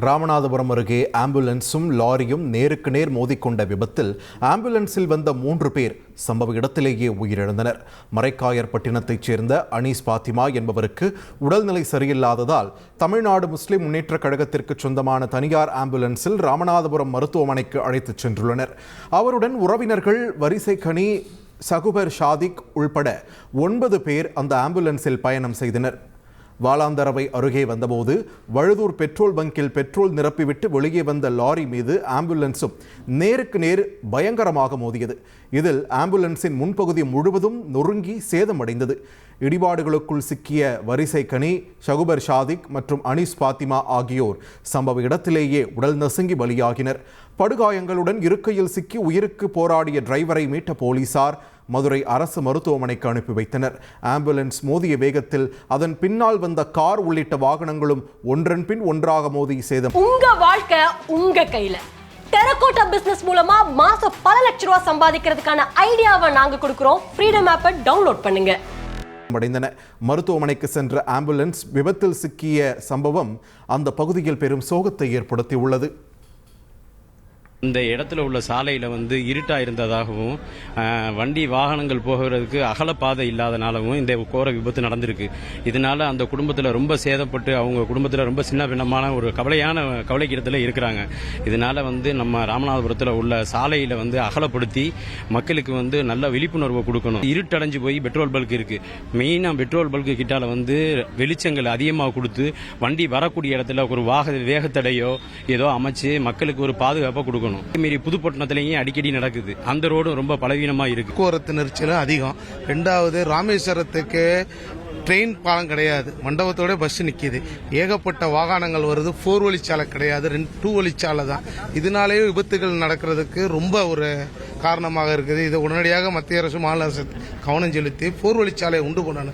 ராமநாதபுரம் அருகே ஆம்புலன்ஸும் லாரியும் நேருக்கு நேர் மோதிக்கொண்ட விபத்தில் ஆம்புலன்ஸில் வந்த 3 பேர் சம்பவ இடத்திலேயே உயிரிழந்தனர். மரைக்காயர்பட்டினத்தைச் சேர்ந்த அனீஸ் பாத்திமா என்பவருக்கு உடல்நிலை சரியில்லாததால் தமிழ்நாடு முஸ்லிம் முன்னேற்ற கழகத்திற்கு சொந்தமான தனியார் ஆம்புலன்ஸில் ராமநாதபுரம் மருத்துவமனைக்கு அழைத்துச் சென்றுள்ளனர். அவருடன் உறவினர்கள் வரிசைக்கனி, சகுபர் ஷாதிக் உள்பட 9 பேர் அந்த ஆம்புலன்ஸில் பயணம் செய்தனர். வாலாந்தரவை அருகே வந்தபோது வழுதூர் பெட்ரோல் பங்கில் பெட்ரோல் நிரப்பிவிட்டு வெளியே வந்த லாரி மீது ஆம்புலன்ஸும் நேருக்கு நேர் பயங்கரமாக மோதியது. இதில் ஆம்புலன்ஸின் முன்பகுதி முழுவதும் நொறுங்கி சேதமடைந்தது. இடிபாடுகளுக்குள் சிக்கிய வரிசைக்கனி, ஷகுபர் ஷாதிக் மற்றும் அனீஸ் பாத்திமா ஆகியோர் சம்பவ இடத்திலேயே உடல் நசுங்கி பலியாகினர். படுகாயங்களுடன் இருக்கையில் சிக்கி உயிருக்கு போராடிய டிரைவரை மீட்ட போலீசார் மதுரை அரசு மருத்துவமனைக்கு அனுப்பி வைத்தனர். ஆம்புலன்ஸ் மோதிய வேகத்தில் அதன் பின்னால் வந்த கார் உள்ளிட்ட வாகனங்களும் ஒன்றன் பின் ஒன்றாக மோதி சேதம். உங்க வாழ்க்கை உங்க கையில. டெரகோட்டா பிசினஸ் மூலமா மாசம் பல லட்சம் ரூபாய் சம்பாதிக்கிறதுக்கான ஐடியாவை நாங்க கொடுக்கிறோம். ஃப்ரீடம் ஆப்பை டவுன்லோட் பண்ணுங்க. அடைந்தன. மருத்துவமனைக்கு சென்ற ஆம்புலன்ஸ் விபத்தில் சிக்கிய சம்பவம் அந்த பகுதியில் பெரும் சோகத்தை ஏற்படுத்தி உள்ளது. இந்த இடத்துல உள்ள சாலையில் இருட்டாக இருந்ததாகவும் வண்டி வாகனங்கள் போகிறதுக்கு அகலப்பாதை இல்லாதனாலவும் இந்த கோர விபத்து நடந்திருக்கு. இதனால அந்த குடும்பத்தில் ரொம்ப சேதப்பட்டு அவங்க குடும்பத்தில் ரொம்ப சின்ன பின்னமான ஒரு கவலைக்கு இடத்துல இருக்கிறாங்க. இதனால நம்ம ராமநாதபுரத்தில் உள்ள சாலையில் அகலப்படுத்தி மக்களுக்கு நல்ல விழிப்புணர்வை கொடுக்கணும். இருட்டடைஞ்சு போய் பெட்ரோல் பல்க் இருக்கு. மெயினாக பெட்ரோல் பல்க்கு கிட்டால வெளிச்சங்கள் அதிகமாக கொடுத்து வண்டி வரக்கூடிய இடத்துல ஒரு வேகத்தடையோ ஏதோ அமைச்சு மக்களுக்கு ஒரு பாதுகாப்பை கொடுக்கணும். மீறி புதுப்பட்டினத்திலேயே அடிக்கடி நடக்குது. அந்த ரோடும் ரொம்ப பலவீனமா இருக்கு. போக்குவரத்து நெரிச்சலும் அதிகம். ரெண்டாவது, ராமேஸ்வரத்துக்கு ட்ரெயின் பாலம் கிடையாது, மண்டபத்தோட பஸ் நிக்குது. ஏகப்பட்ட வாகனங்கள் வருது. 4 வழிச்சாலை கிடையாது, 2 வழிச்சாலை தான். இதனாலேயே விபத்துகள் நடக்கிறதுக்கு ரொம்ப ஒரு காரணமாக இருக்குது. இதை உடனடியாக மத்திய அரசு, மாநில அரசு கவனம் செலுத்தி 4 வழிச்சாலை உண்டு பண்ணணும்.